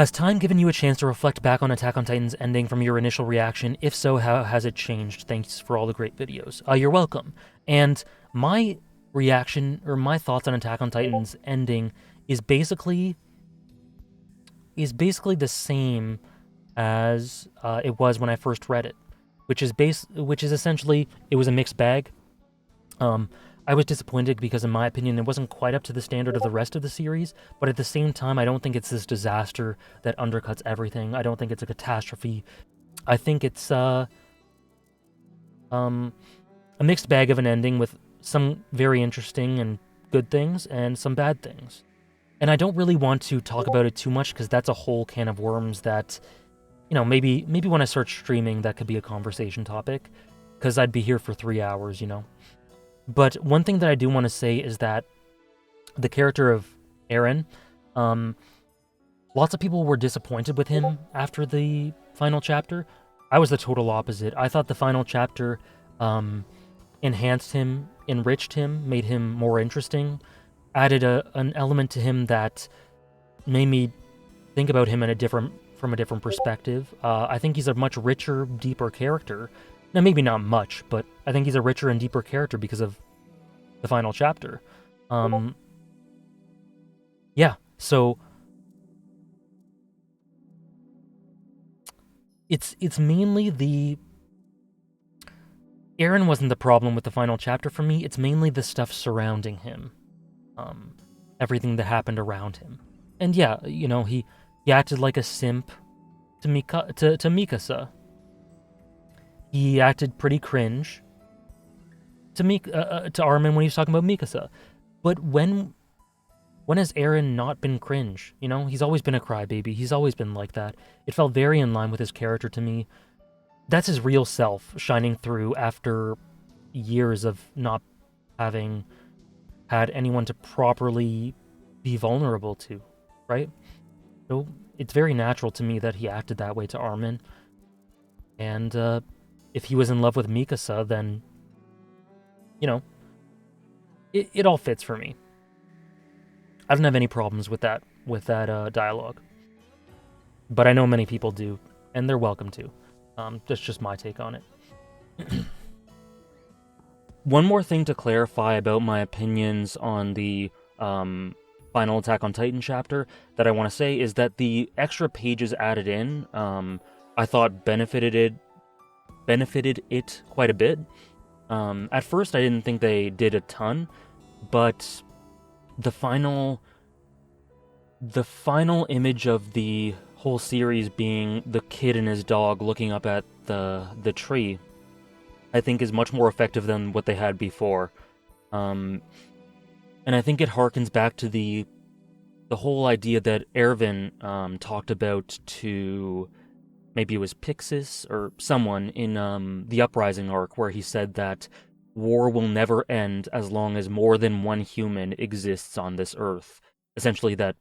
Has time given you a chance to reflect back on Attack on Titan's ending from your initial reaction? If so, how has it changed? Thanks for all the great videos. You're welcome. And my reaction, or my thoughts on Attack on Titan's ending is basically the same as it was when I first read it, which is essentially it was a mixed bag. I was disappointed because, in my opinion, it wasn't quite up to the standard of the rest of the series, but at the same time, I don't think it's this disaster that undercuts everything. I don't think it's a catastrophe. I think it's a mixed bag of an ending with some very interesting and good things and some bad things. And I don't really want to talk about it too much because that's a whole can of worms that, maybe when I start streaming, that could be a conversation topic, because I'd be here for 3 hours, But one thing that I do want to say is that the character of Eren, lots of people were disappointed with him after the final chapter. I was the total opposite. I thought the final chapter enhanced him, enriched him, made him more interesting, added an element to him that made me think about him from a different perspective. I think he's a much richer, deeper character. Now, maybe not much, but I think he's a richer and deeper character because of the final chapter. Yeah, so it's mainly the... Eren wasn't the problem with the final chapter for me. It's mainly the stuff surrounding him. Everything that happened around him. And yeah, he acted like a simp to Mikasa. He acted pretty cringe to Armin when he was talking about Mikasa. But when has Eren not been cringe? He's always been a crybaby. He's always been like that. It felt very in line with his character to me. That's his real self shining through after years of not having had anyone to properly be vulnerable to, right? So it's very natural to me that he acted that way to Armin. And if he was in love with Mikasa, then, it all fits for me. I don't have any problems with that dialogue. But I know many people do, and they're welcome to. That's just my take on it. One more thing to clarify about my opinions on the final Attack on Titan chapter that I want to say is that the extra pages added in, I thought benefited it quite a bit. At first, I didn't think they did a ton, but the final image of the whole series being the kid and his dog looking up at the tree, I think is much more effective than what they had before. And I think it harkens back to the whole idea that Erwin talked about to, maybe it was Pixis or someone in the Uprising arc, where he said that war will never end as long as more than one human exists on this earth. Essentially that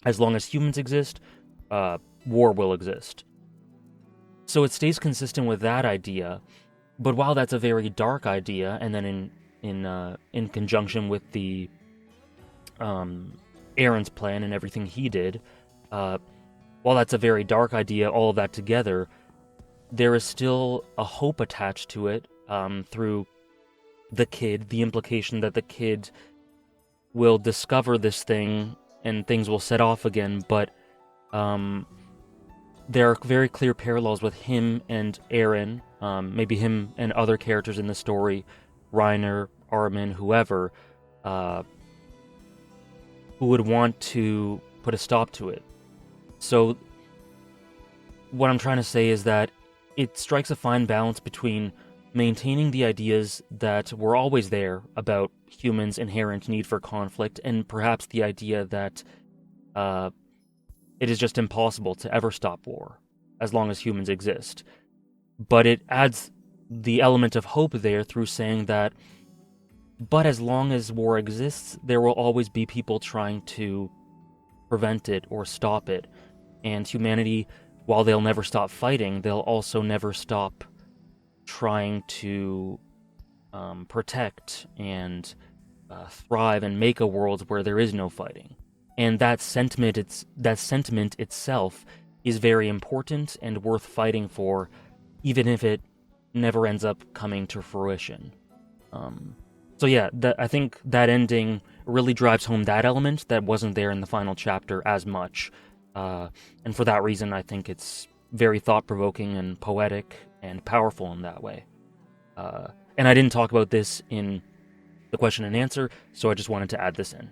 as long as humans exist, war will exist. So it stays consistent with that idea, but while that's a very dark idea, and then in conjunction with the Eren's plan and everything he did, while that's a very dark idea, all of that together, there is still a hope attached to it through the kid, the implication that the kid will discover this thing and things will set off again, but there are very clear parallels with him and Eren, maybe him and other characters in the story, Reiner, Armin, whoever, who would want to put a stop to it. So what I'm trying to say is that it strikes a fine balance between maintaining the ideas that were always there about humans' inherent need for conflict, and perhaps the idea that it is just impossible to ever stop war as long as humans exist. But it adds the element of hope there through saying that, but as long as war exists, there will always be people trying to prevent it or stop it. And humanity, while they'll never stop fighting, they'll also never stop trying to protect and thrive and make a world where there is no fighting. and that sentiment itself is very important and worth fighting for, even if it never ends up coming to fruition. So yeah, I think that ending really drives home that element that wasn't there in the final chapter as much, and for that reason, I think it's very thought-provoking and poetic and powerful in that way. And I didn't talk about this in the question and answer, so I just wanted to add this in.